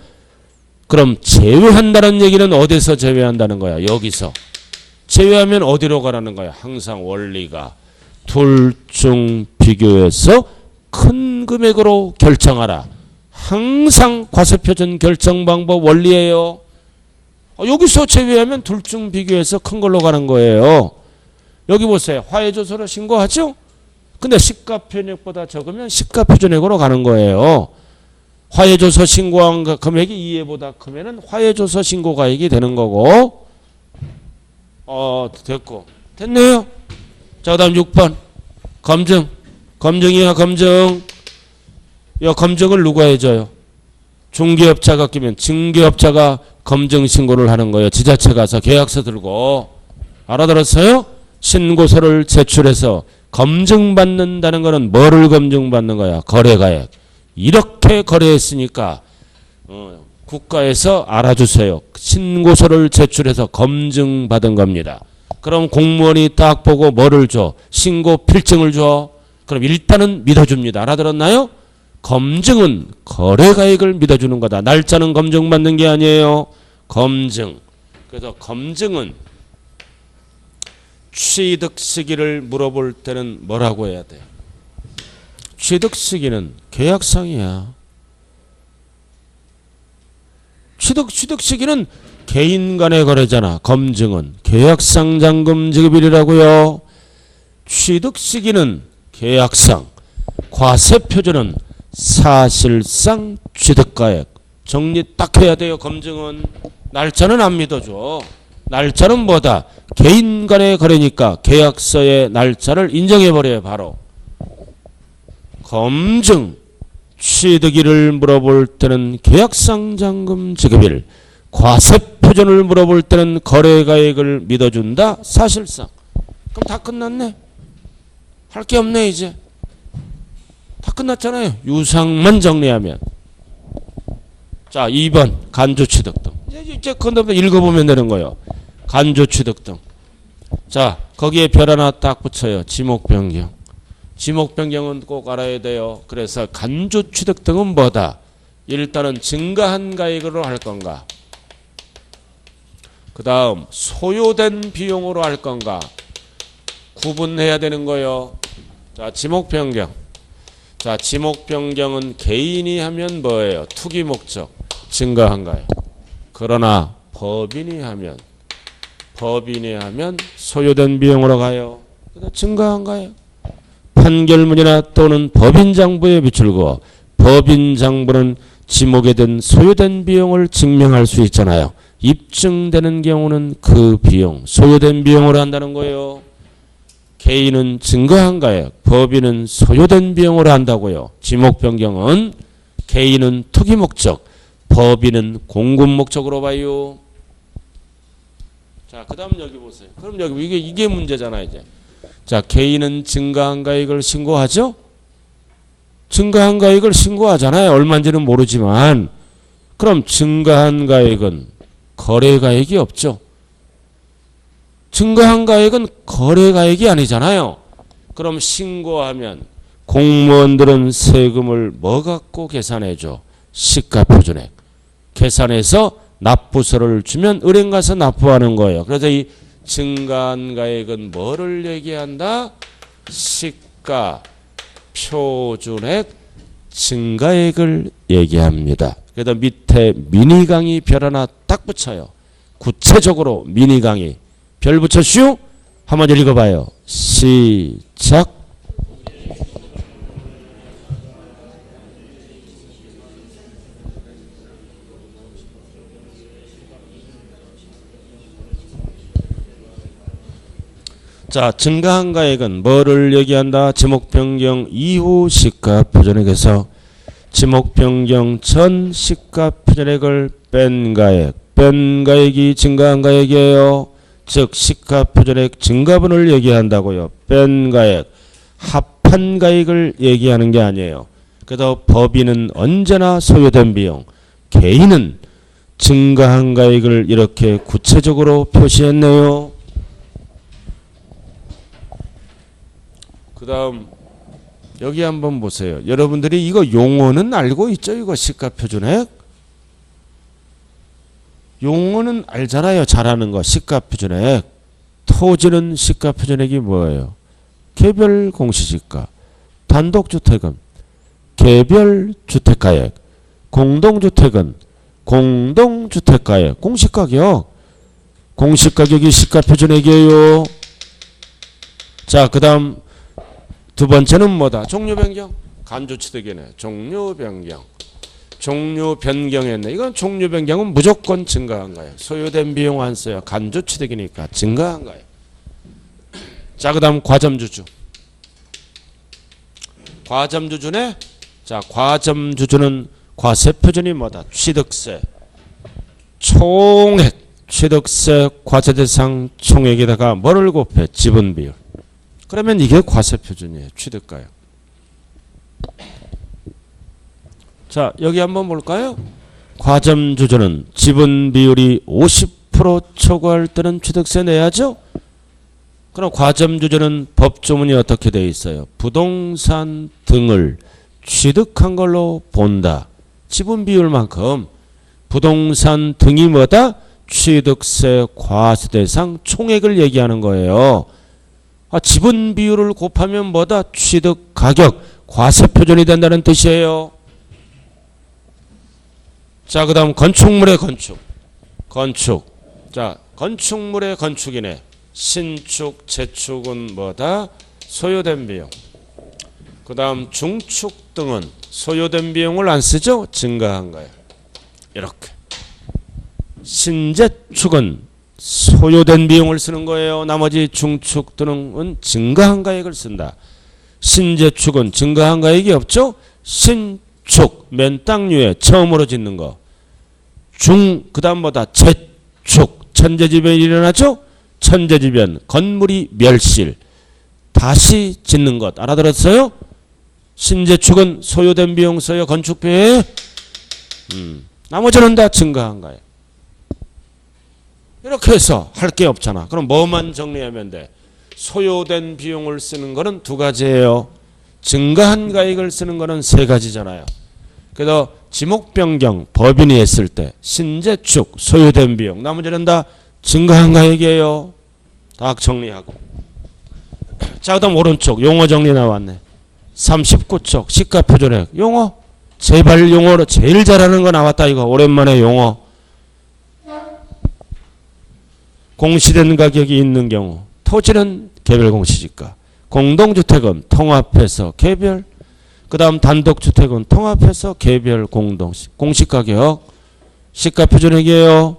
그럼 제외한다는 얘기는 어디서 제외한다는 거야? 여기서. 제외하면 어디로 가라는 거야? 항상 원리가. 둘 중 비교해서 큰 금액으로 결정하라. 항상 과세표준 결정 방법 원리예요. 여기서 제외하면 둘 중 비교해서 큰 걸로 가는 거예요. 여기 보세요. 화해조서로 신고하죠? 근데 시가표준액보다 적으면 시가표준액으로 가는 거예요. 화해조서 신고한 금액이 이해보다 크면은 화해조서 신고가액이 되는 거고. 됐고. 됐네요. 자, 그 다음 6번. 검증. 검증이야, 검증. 이 검증을 누가 해줘요? 중개업자가 끼면 중개업자가 검증 신고를 하는 거예요. 지자체 가서 계약서 들고. 알아들었어요? 신고서를 제출해서 검증받는다는 거는 뭐를 검증받는 거야? 거래가액. 이렇게 거래했으니까 국가에서 알아주세요. 신고서를 제출해서 검증받은 겁니다. 그럼 공무원이 딱 보고 뭐를 줘? 신고 필증을 줘. 그럼 일단은 믿어줍니다. 알아들었나요? 검증은 거래가액을 믿어주는 거다. 날짜는 검증받는 게 아니에요. 검증. 그래서 검증은 취득 시기를 물어볼 때는 뭐라고 해야 돼요? 취득 시기는 계약상이야. 취득 시기는 개인 간의 거래잖아. 검증은 계약상 잔금 지급일이라고요. 취득 시기는 계약상, 과세표준은 사실상 취득가액. 정리 딱 해야 돼요. 검증은. 날짜는 안 믿어줘. 날짜는 뭐다? 개인 간의 거래니까 계약서의 날짜를 인정해버려요. 바로. 검증. 취득일을 물어볼 때는 계약상 잔금 지급일. 과세표준을 물어볼 때는 거래가액을 믿어준다. 사실상. 그럼 다 끝났네. 할 게 없네 이제. 다 끝났잖아요. 유상만 정리하면. 자, 2번 간주취득 등. 이제 그다음에 읽어보면 되는 거예요. 간주취득 등. 자, 거기에 별 하나 딱 붙여요. 지목 변경. 지목 변경은 꼭 알아야 돼요. 그래서 간주취득 등은 뭐다? 일단은 증가한 가액으로 할 건가? 그 다음 소요된 비용으로 할 건가? 구분해야 되는 거예요. 자, 지목 변경. 자, 지목 변경은 개인이 하면 뭐예요? 투기 목적. 증가한가요? 그러나 법인이 하면 소요된 비용으로 가요. 그러니까 증가한가요? 판결문이나 또는 법인장부에 비출고 법인장부는 지목에 든 소요된 비용을 증명할 수 있잖아요. 입증되는 경우는 그 비용, 소요된 비용으로 한다는 거예요. 개인은 증가한 가액, 법인은 소요된 비용으로 한다고요. 지목 변경은 개인은 투기 목적, 법인은 공급 목적으로 봐요. 자, 그 다음 여기 보세요. 그럼 여기 이게 문제잖아요, 이제. 자, 개인은 증가한 가액을 신고하죠? 증가한 가액을 신고하잖아요. 얼마인지는 모르지만. 그럼 증가한 가액은 거래 가액이 없죠. 증가한 가액은 거래 가액이 아니잖아요. 그럼 신고하면 공무원들은 세금을 뭐 갖고 계산해줘? 시가표준액. 계산해서 납부서를 주면 은행 가서 납부하는 거예요. 그래서 이 증가한 가액은 뭐를 얘기한다? 시가표준액 증가액을 얘기합니다. 그래서 밑에 미니 강의 별 하나 딱 붙여요. 구체적으로 미니 강의 별 붙여슈? 한번 읽어봐요. 시작. 자, 증가한 가액은 뭐를 얘기한다? 지목 변경 이후 시가표준액에서 지목 변경 전 시가표준액을 뺀 가액, 뺀 가액이 증가한 가액이에요. 즉 시가표준액 증가분을 얘기한다고요. 뺀 가액, 합한 가액을 얘기하는 게 아니에요. 그래서 법인은 언제나 소요된 비용, 개인은 증가한 가액을 이렇게 구체적으로 표시했네요. 그 다음 여기 한번 보세요. 여러분들이 이거 용어는 알고 있죠? 이거 시가표준액? 용어는 알잖아요. 잘하는 거. 시가표준액. 토지는 시가표준액이 뭐예요? 개별 공시지가. 단독주택은 개별 주택가액. 공동주택은 공동주택가액. 공시가격. 공시가격이 시가표준액이에요. 자, 그 다음 두 번째는 뭐다? 종류 변경. 간주취득이네. 종류 변경. 종류 변경했네. 이건 종류 변경은 무조건 증가한 거예요. 소요된 비용 안 써요. 간주취득이니까 증가한 거예요. 자, 그 다음 과점주주. 과점주주네. 자, 과점주주는 과세표준이 뭐다? 취득세. 총액. 취득세 과세대상 총액에다가 뭐를 곱해? 지분비율. 그러면 이게 과세표준이에요. 취득가요. 자, 여기 한번 볼까요? 과점주주는 지분비율이 50% 초과할 때는 취득세 내야죠? 그럼 과점주주는 법조문이 어떻게 되어 있어요? 부동산 등을 취득한 걸로 본다. 지분비율만큼 부동산 등이 뭐다? 취득세 과세대상 총액을 얘기하는 거예요. 지분 비율을 곱하면 뭐다? 취득 가격, 과세표준이 된다는 뜻이에요. 자, 그 다음 건축물의 건축. 건축. 자, 건축물의 건축이네. 신축, 재축은 뭐다? 소요된 비용. 그 다음 중축 등은 소요된 비용을 안 쓰죠? 증가한 거예요. 이렇게. 신재축은 소요된 비용을 쓰는 거예요. 나머지 중축 등은 증가한 가액을 쓴다. 신재축은 증가한 가액이 없죠? 신축, 맨 땅 위에 처음으로 짓는 거. 그 다음 뭐다? 재축, 천재지변이 일어나죠? 천재지변, 건물이 멸실. 다시 짓는 것. 알아들었어요? 신재축은 소요된 비용 써요. 건축비에. 나머지는 다 증가한 거예요. 이렇게 해서 할 게 없잖아. 그럼 뭐만 정리하면 돼? 소요된 비용을 쓰는 거는 두 가지예요. 증가한 가액을 쓰는 거는 세 가지잖아요. 그래서 지목 변경 법인이 했을 때 신재축 소요된 비용 나머지는 다 증가한 가액이에요. 다 정리하고. 자, 그다음 오른쪽 용어 정리 나왔네. 39쪽 시가표준액 용어. 제발 용어로 제일 잘하는 거 나왔다. 이거 오랜만에 용어. 공시된 가격이 있는 경우 토지는 개별 공시지가, 공동주택은 통합해서 개별, 그 다음 단독주택은 통합해서 개별 공동 공시가격 시가표준액이에요.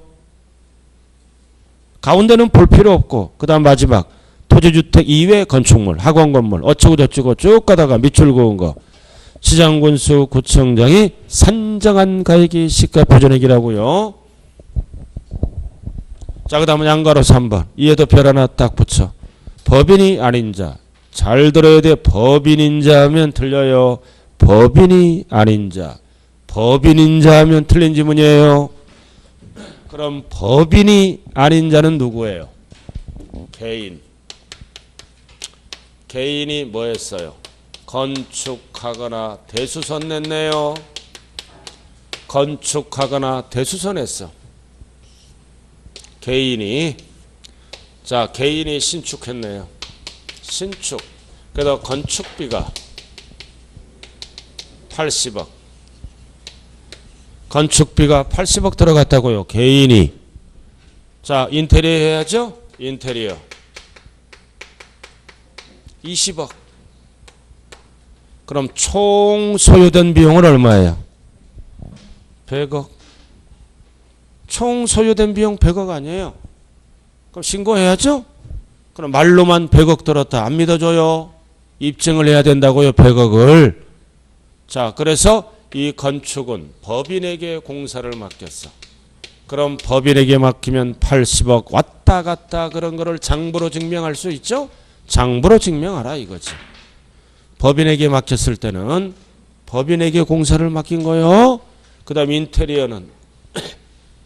가운데는 볼 필요 없고 그 다음 마지막 토지주택 이외 건축물, 학원 건물 어쩌고 저쩌고 쭉 가다가 밑줄 그은 거 시장군수 구청장이 산정한 가액이 시가표준액이라고요. 자, 그 다음은 양가로 3번. 이에도 별 하나 딱 붙여. 법인이 아닌 자. 잘 들어야 돼. 법인인 자 하면 틀려요. 법인이 아닌 자. 법인인 자 하면 틀린 지문이에요. 그럼 법인이 아닌 자는 누구예요? 개인. 개인이 뭐 했어요? 건축하거나 대수선 냈네요. 건축하거나 대수선 했어. 개인이. 자, 개인이 신축했네요. 신축. 그래서 건축비가 80억. 건축비가 80억 들어갔다고요. 개인이. 자, 인테리어 해야죠. 인테리어 20억. 그럼 총 소요된 비용은 얼마예요? 100억. 총 소요된 비용 100억 아니에요? 그럼 신고해야죠? 그럼 말로만 100억 들었다. 안 믿어줘요? 입증을 해야 된다고요. 100억을. 자, 그래서 이 건축은 법인에게 공사를 맡겼어. 그럼 법인에게 맡기면 80억 왔다 갔다 그런 거를 장부로 증명할 수 있죠? 장부로 증명하라 이거지. 법인에게 맡겼을 때는 법인에게 공사를 맡긴 거요. 그 다음 인테리어는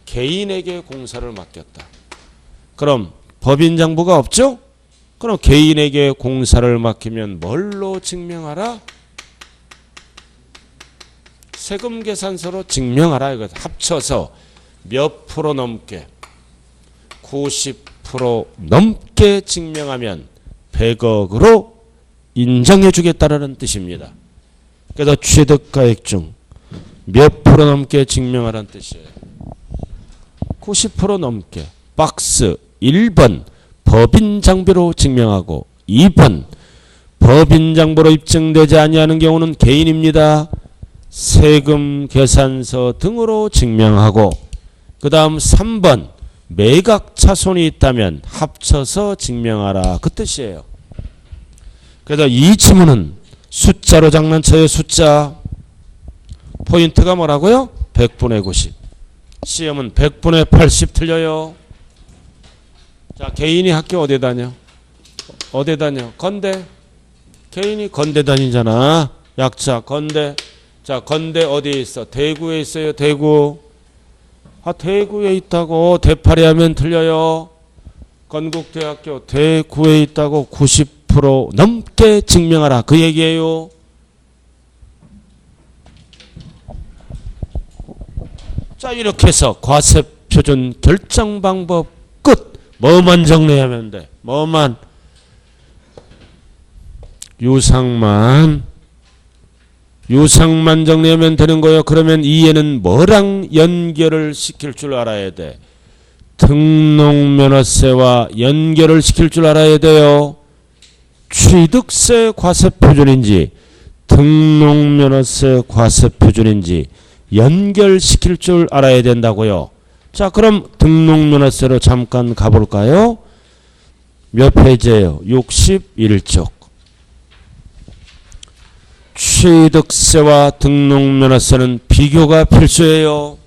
개인에게 공사를 맡겼다. 그럼 법인 장부가 없죠? 그럼 개인에게 공사를 맡기면 뭘로 증명하라? 세금 계산서로 증명하라 이거. 합쳐서 몇 프로 넘게 90% 넘게 증명하면 100억으로 인정해 주겠다라는 뜻입니다. 그래서 취득가액 중 몇 프로 넘게 증명하라는 뜻이에요. 90% 넘게. 박스 1번 법인 장부로 증명하고 2번 법인 장부로 입증되지 아니하는 경우는 개인입니다. 세금 계산서 등으로 증명하고 그 다음 3번 매각 차손이 있다면 합쳐서 증명하라 그 뜻이에요. 그래서 이 지문은 숫자로 장난쳐요. 숫자. 포인트가 뭐라고요? 100분의 90. 시험은 100분의 80 틀려요. 자, 개인이 학교 어디 다녀? 어디 다녀? 건대. 개인이 건대 다니잖아. 약자 건대. 자, 건대 어디에 있어? 대구에 있어요. 대구. 아, 대구에 있다고 대파리 하면 틀려요. 건국대학교 대구에 있다고 90% 넘게 증명하라 그 얘기예요. 자, 이렇게 해서 과세표준 결정 방법 끝. 뭐만 정리하면 돼? 뭐만? 유상만 정리하면 되는 거예요. 그러면 이해는 뭐랑 연결을 시킬 줄 알아야 돼? 등록면허세와 연결을 시킬 줄 알아야 돼요. 취득세 과세표준인지 등록면허세 과세표준인지 연결시킬 줄 알아야 된다고요. 자, 그럼 등록면허세로 잠깐 가볼까요? 몇 페이지예요? 61쪽. 취득세와 등록면허세는 비교가 필수예요.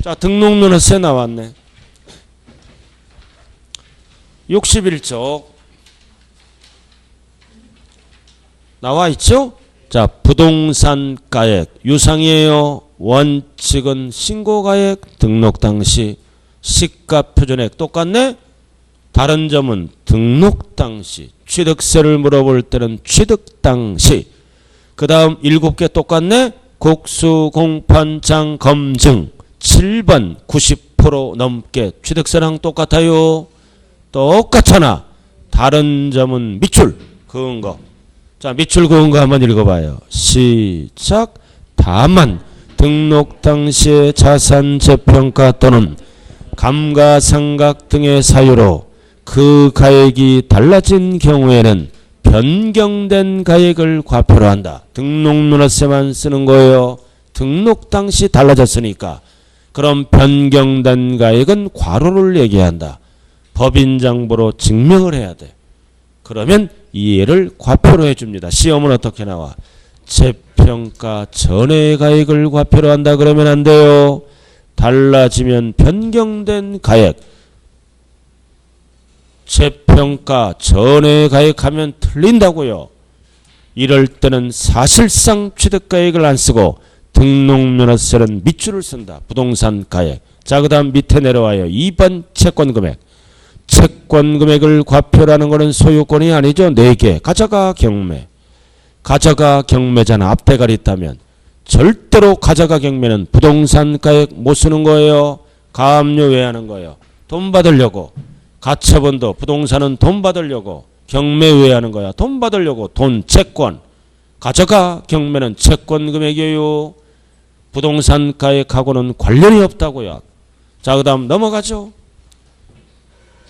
자, 등록면허세 나왔네. 61쪽 나와 있죠? 자, 부동산 가액 유상이에요. 원칙은 신고가액, 등록 당시 시가표준액 똑같네. 다른 점은 등록 당시 취득세를 물어볼 때는 취득 당시. 그 다음 7개 똑같네. 국수공판장 검증 7번 90% 넘게 취득세랑 똑같아요. 똑같잖아. 다른 점은 밑줄 그은 거. 자, 밑줄 그은 거 한번 읽어봐요. 시작. 다만 등록 당시의 자산 재평가 또는 감가상각 등의 사유로 그 가액이 달라진 경우에는 변경된 가액을 과표로 한다. 등록면허세만 쓰는 거예요. 등록 당시 달라졌으니까. 그럼 변경된 가액은 과로를 얘기한다. 법인장부로 증명을 해야 돼. 그러면 이해를 과표로 해줍니다. 시험은 어떻게 나와? 재평 재평가 전의 가액을 과표로 한다 그러면 안 돼요. 달라지면 변경된 가액. 재평가 전의 가액하면 틀린다고요. 이럴 때는 사실상 취득가액을 안 쓰고 등록면허세는 밑줄을 쓴다. 부동산 가액. 자, 그 다음 밑에 내려와요. 2번 채권금액. 채권금액을 과표라는 것은 소유권이 아니죠. 4개. 가져가 경매. 가져가 경매잖아. 앞대가리 있다면. 절대로 가져가 경매는 부동산 가액 못 쓰는 거예요. 가압류 왜 하는 거예요? 돈 받으려고. 가처분도 부동산은 돈 받으려고. 경매 왜 하는 거야? 돈 받으려고. 돈, 채권. 가져가 경매는 채권 금액이에요. 부동산 가액하고는 관련이 없다고요. 자, 그 다음 넘어가죠.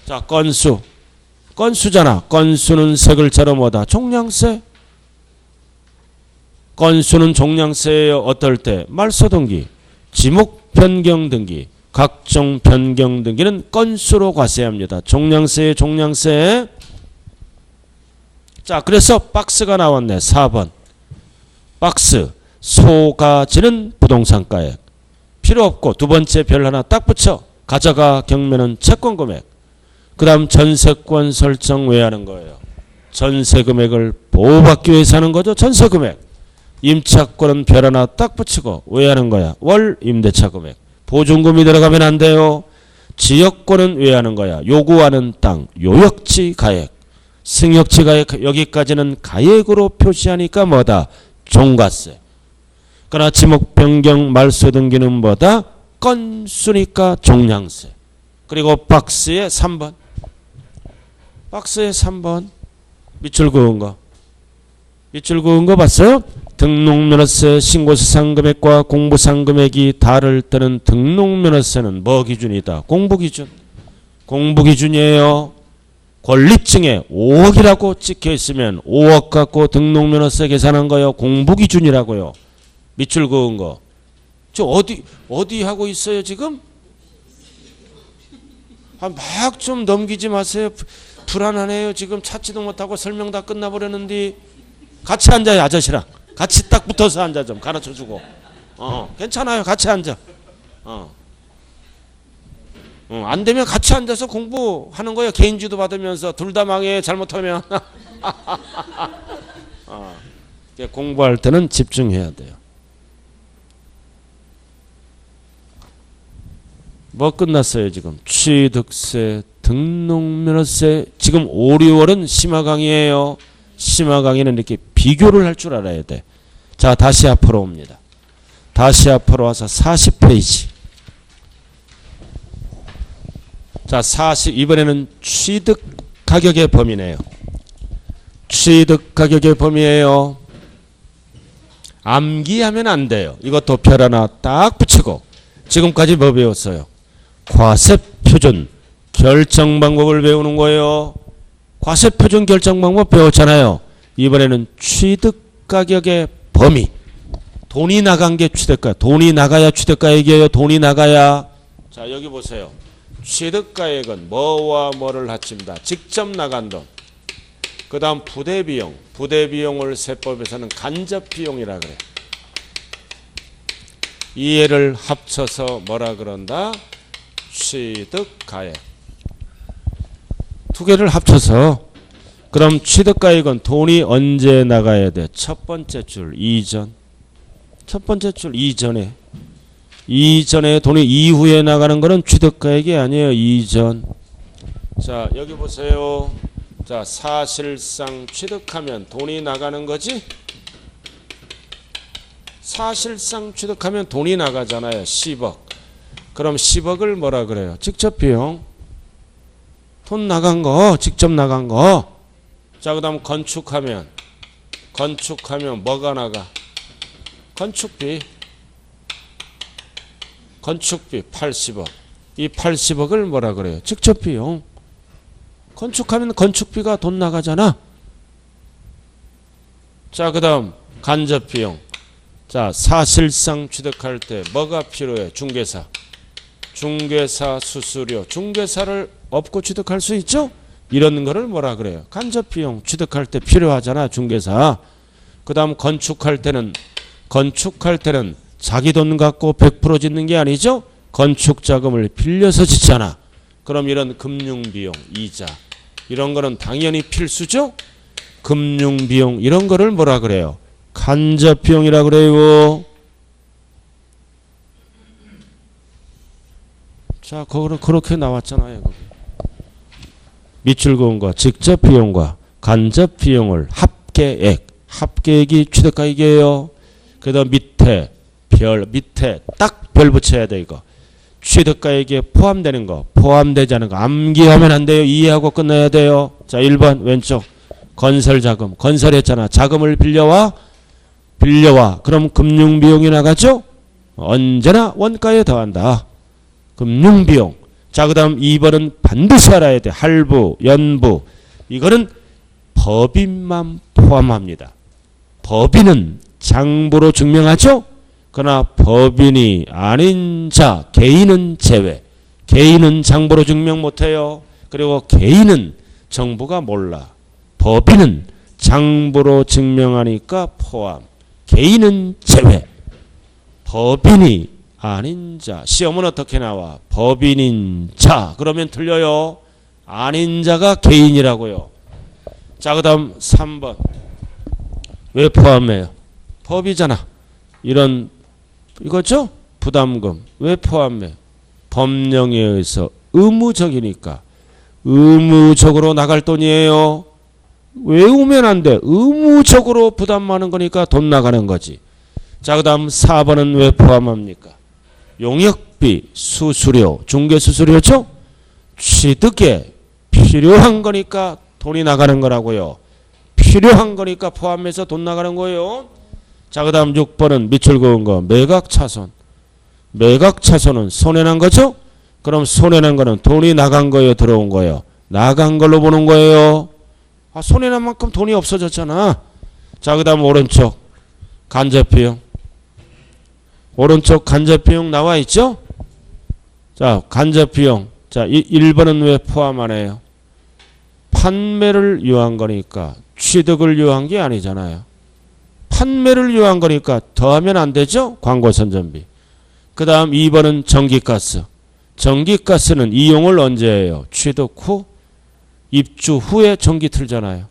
자, 건수. 건수잖아. 건수는 세 글자로 뭐다? 종량세. 건수는 종량세예요. 어떨 때? 말소 등기, 지목 변경 등기, 각종 변경 등기는 건수로 과세합니다. 종량세에 종량세. 자, 그래서 박스가 나왔네. 4번. 박스. 소가지는 부동산가액. 필요 없고 두 번째 별 하나 딱 붙여. 가져가 경매는 채권금액. 그 다음 전세권 설정 왜 하는 거예요? 전세금액을 보호받기 위해서 하는 거죠. 전세금액. 임차권은 별 하나 딱 붙이고 왜 하는 거야? 월 임대차 금액. 보증금이 들어가면 안 돼요. 지역권은 왜 하는 거야? 요구하는 땅 요역지 가액. 승역지 가액. 여기까지는 가액으로 표시하니까 뭐다? 종가세. 그러나 지목 변경 말소 등기는 뭐다? 건수니까 종량세. 그리고 박스에 3번. 박스에 3번. 밑줄 그은 거. 밑줄 그은 거 봤어요? 등록면허세 신고세상 금액과 공부상 금액이 다를 때는 등록면허세는 뭐 기준이다? 공부기준. 공부기준이에요. 권리증에 5억이라고 찍혀 있으면 5억 갖고 등록면허세 계산한 거요. 공부기준이라고요. 밑줄 그은 거. 저 어디 하고 있어요 지금? 막 좀 넘기지 마세요. 불안하네요. 지금 찾지도 못하고 설명 다 끝나버렸는데. 같이 앉아요. 아저씨랑. 같이 딱 붙어서 앉아. 좀 가르쳐주고. 괜찮아요. 같이 앉아. 안 되면 같이 앉아서 공부하는 거예요. 개인지도 받으면서. 둘 다 망해. 잘못하면. 공부할 때는 집중해야 돼요. 뭐 끝났어요 지금? 취득세, 등록면허세. 지금 5, 6월은 심화 강의예요. 심화 강의는 이렇게 비교를 할 줄 알아야 돼. 자, 다시 앞으로 옵니다. 다시 앞으로 와서 40페이지. 자, 이번에는 취득 가격의 범위네요. 취득 가격의 범위예요. 암기하면 안 돼요. 이것도 별 하나 딱 붙이고. 지금까지 뭐 배웠어요? 과세표준 결정 방법을 배우는 거예요. 과세표준 결정 방법 배웠잖아요. 이번에는 취득가격의 범위. 돈이 나간 게 취득가. 돈이 나가야 취득가액이에요. 돈이 나가야. 자, 여기 보세요. 취득가액은 뭐와 뭐를 합칩니다. 직접 나간 돈. 그 다음 부대비용. 부대비용을 세법에서는 간접비용이라 그래. 이해를 합쳐서 뭐라 그런다? 취득가액. 두 개를 합쳐서. 그럼 취득가액은 돈이 언제 나가야 돼? 첫 번째 줄 이전. 첫 번째 줄 이전에. 이전에 돈이 이후에 나가는 거는 취득가액이 아니에요. 이전. 자, 여기 보세요. 자, 사실상 취득하면 돈이 나가는 거지? 사실상 취득하면 돈이 나가잖아요. 10억. 그럼 10억을 뭐라 그래요? 직접 비용. 돈 나간 거, 직접 나간 거. 자, 그 다음 건축하면 뭐가 나가? 건축비. 건축비 80억. 이 80억을 뭐라 그래요? 직접 비용. 건축하면 건축비가 돈 나가잖아. 자, 그 다음 간접 비용. 자, 사실상 취득할 때 뭐가 필요해? 중개사. 중개사 수수료. 중개사를 없고 취득할 수 있죠? 이런 거를 뭐라 그래요? 간접 비용. 취득할 때 필요하잖아, 중개사. 그 다음 건축할 때는 건축할 때는 자기 돈 갖고 100% 짓는 게 아니죠. 건축 자금을 빌려서 짓잖아. 그럼 이런 금융비용, 이자 이런 거는 당연히 필수죠. 금융비용 이런 거를 뭐라 그래요? 간접비용이라 그래요. 자, 그거는 그렇게 나왔잖아요. 밑줄그음과 직접 비용과 간접 비용을 합계액, 합계액이 취득가액이에요. 그다음 밑에 딱 별 붙여야 돼 이거. 취득가액에 포함되는 거, 포함되지 않은 거 암기하면 안 돼요. 이해하고 끝내야 돼요. 자, 1번 왼쪽 건설자금, 건설했잖아. 자금을 빌려와. 그럼 금융비용이 나가죠. 언제나 원가에 더한다. 금융비용. 자, 그 다음 2번은 반드시 알아야 돼. 할부, 연부. 이거는 법인만 포함합니다. 법인은 장부로 증명하죠. 그러나 법인이 아닌 자, 개인은 제외. 개인은 장부로 증명 못해요. 그리고 개인은 정부가 몰라. 법인은 장부로 증명하니까 포함. 개인은 제외. 법인이 아닌 자. 시험은 어떻게 나와? 법인인 자. 그러면 틀려요. 아닌 자가 개인이라고요. 자, 그 다음 3번. 왜 포함해요? 법이잖아. 이거죠? 부담금. 왜 포함해? 법령에 의해서 의무적이니까. 의무적으로 나갈 돈이에요. 외우면 안 돼. 의무적으로 부담하는 거니까 돈 나가는 거지. 자, 그 다음 4번은 왜 포함합니까? 용역비, 수수료, 중개수수료죠? 취득에 필요한 거니까 돈이 나가는 거라고요. 필요한 거니까 포함해서 돈 나가는 거예요. 자, 그 다음 6번은 밑줄 그은 거 매각차손. 매각차손은 손해난 거죠? 그럼 손해난 거는 돈이 나간 거예요, 들어온 거예요? 나간 걸로 보는 거예요. 아, 손해난 만큼 돈이 없어졌잖아. 자, 그 다음 오른쪽 간접비용. 오른쪽 간접비용 나와 있죠? 자, 간접비용. 자, 1번은 왜 포함 안 해요? 판매를 유한 거니까 취득을 유한 게 아니잖아요. 판매를 유한 거니까 더하면 안 되죠? 광고 선전비. 그 다음 2번은 전기가스. 전기가스는 이용을 언제 해요? 취득 후? 입주 후에 전기 틀잖아요.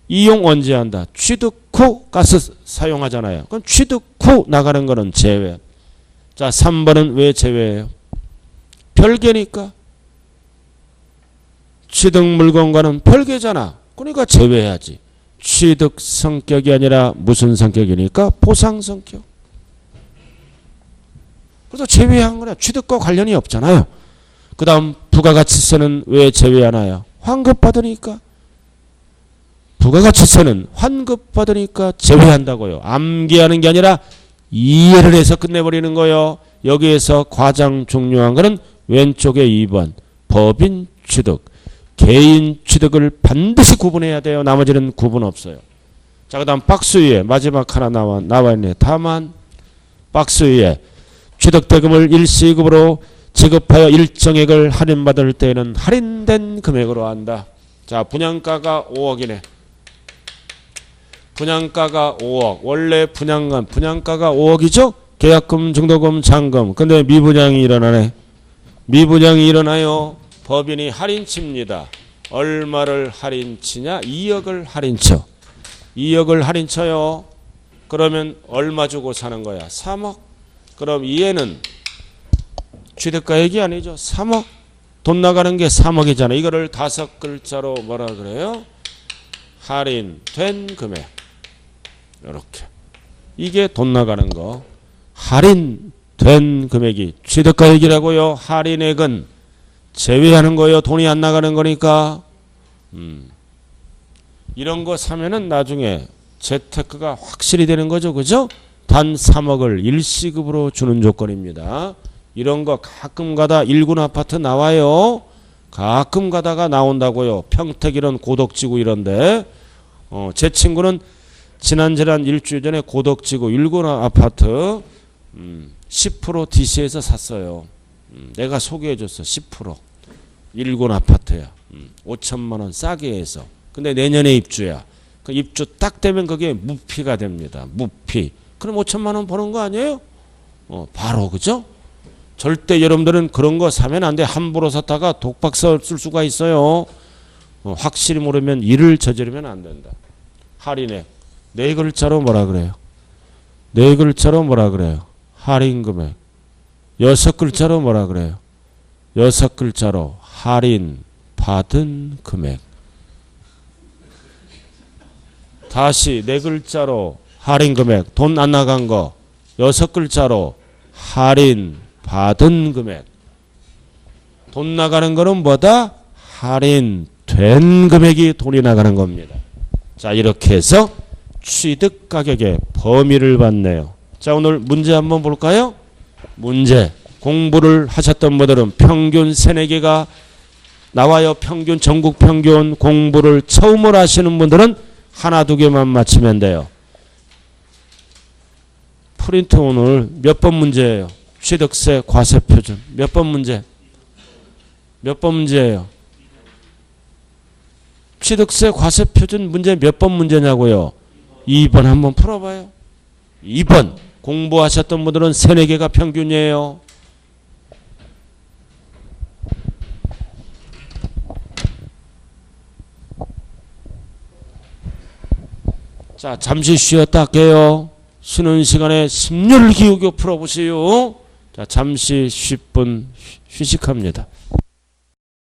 이용 언제 한다? 취득 후 가스 사용하잖아요. 그럼 취득 후 나가는 거는 제외. 자, 3번은 왜 제외해요? 별개니까. 취득 물건과는 별개잖아. 그러니까 제외해야지. 취득 성격이 아니라 무슨 성격이니까? 보상 성격. 그래서 제외한 거냐. 취득과 관련이 없잖아요. 그 다음 부가가치세는 왜 제외하나요? 환급받으니까. 부가가치세는 환급받으니까 제외한다고요. 암기하는 게 아니라 이해를 해서 끝내버리는 거예요. 여기에서 가장 중요한 거는 왼쪽에 2번 법인 취득. 개인 취득을 반드시 구분해야 돼요. 나머지는 구분 없어요. 자, 그 다음 박스 위에 마지막 하나 나와 있네. 다만 박스 위에 취득대금을 일시급으로 지급하여 일정액을 할인받을 때에는 할인된 금액으로 한다. 자, 분양가가 5억이네. 분양가가 5억. 원래 분양가가 5억이죠? 계약금, 증도금, 잔금. 근데 미분양이 일어나네. 미분양이 일어나요. 법인이 할인칩니다. 얼마를 할인치냐? 2억을 할인쳐. 2억을 할인쳐요. 그러면 얼마 주고 사는 거야? 3억. 그럼 얘는 취득가액이 아니죠. 3억. 돈 나가는 게 3억이잖아. 이거를 5글자로 뭐라 그래요? 할인된 금액. 이렇게. 이게 돈 나가는 거. 할인된 금액이 취득가액이라고요. 할인액은 제외하는 거예요. 돈이 안 나가는 거니까. 이런 거 사면은 나중에 재테크가 확실히 되는 거죠. 그죠? 단 3억을 일시급으로 주는 조건입니다. 이런 거 가끔 가다 1군 아파트 나와요. 가끔 가다가 나온다고요. 평택 이런 고덕지구 이런데. 제 친구는 지난 일주일 전에 고덕지구 1군 아파트 10% DC에서 샀어요. 내가 소개해줬어. 10%. 1군 아파트야. 5천만 원 싸게 해서. 근데 내년에 입주야. 그 입주 딱 되면 그게 무피가 됩니다. 무피. 그럼 5천만 원 버는 거 아니에요? 바로 그죠? 절대 여러분들은 그런 거 사면 안 돼. 함부로 샀다가 독박서 쓸 수가 있어요. 확실히 모르면 일을 저지르면 안 된다. 할인액. 네 글자로 뭐라 그래요? 네 글자로 뭐라 그래요? 할인 금액. 여섯 글자로 뭐라 그래요? 여섯 글자로 할인 받은 금액. 다시 네 글자로 할인 금액. 돈 안 나간 거. 여섯 글자로 할인 받은 금액. 돈 나가는 거는 뭐다? 할인된 금액이 돈이 나가는 겁니다. 자, 이렇게 해서 취득 가격의 범위를 봤네요. 자, 오늘 문제 한번 볼까요? 문제. 공부를 하셨던 분들은 평균 세네 개가 나와요. 평균, 전국 평균. 공부를 처음으로 하시는 분들은 하나 두 개만 맞히면 돼요. 프린트 오늘 몇 번 문제예요? 취득세 과세 표준. 몇 번 문제? 몇 번 문제예요? 취득세 과세 표준 문제 몇 번 문제냐고요? 2번 한번 풀어봐요. 2번. 공부하셨던 분들은 세네 개가 평균이에요. 자, 잠시 쉬었다 할게요. 쉬는 시간에 심혈 기울여 풀어보세요. 자, 잠시 10분 휴식합니다.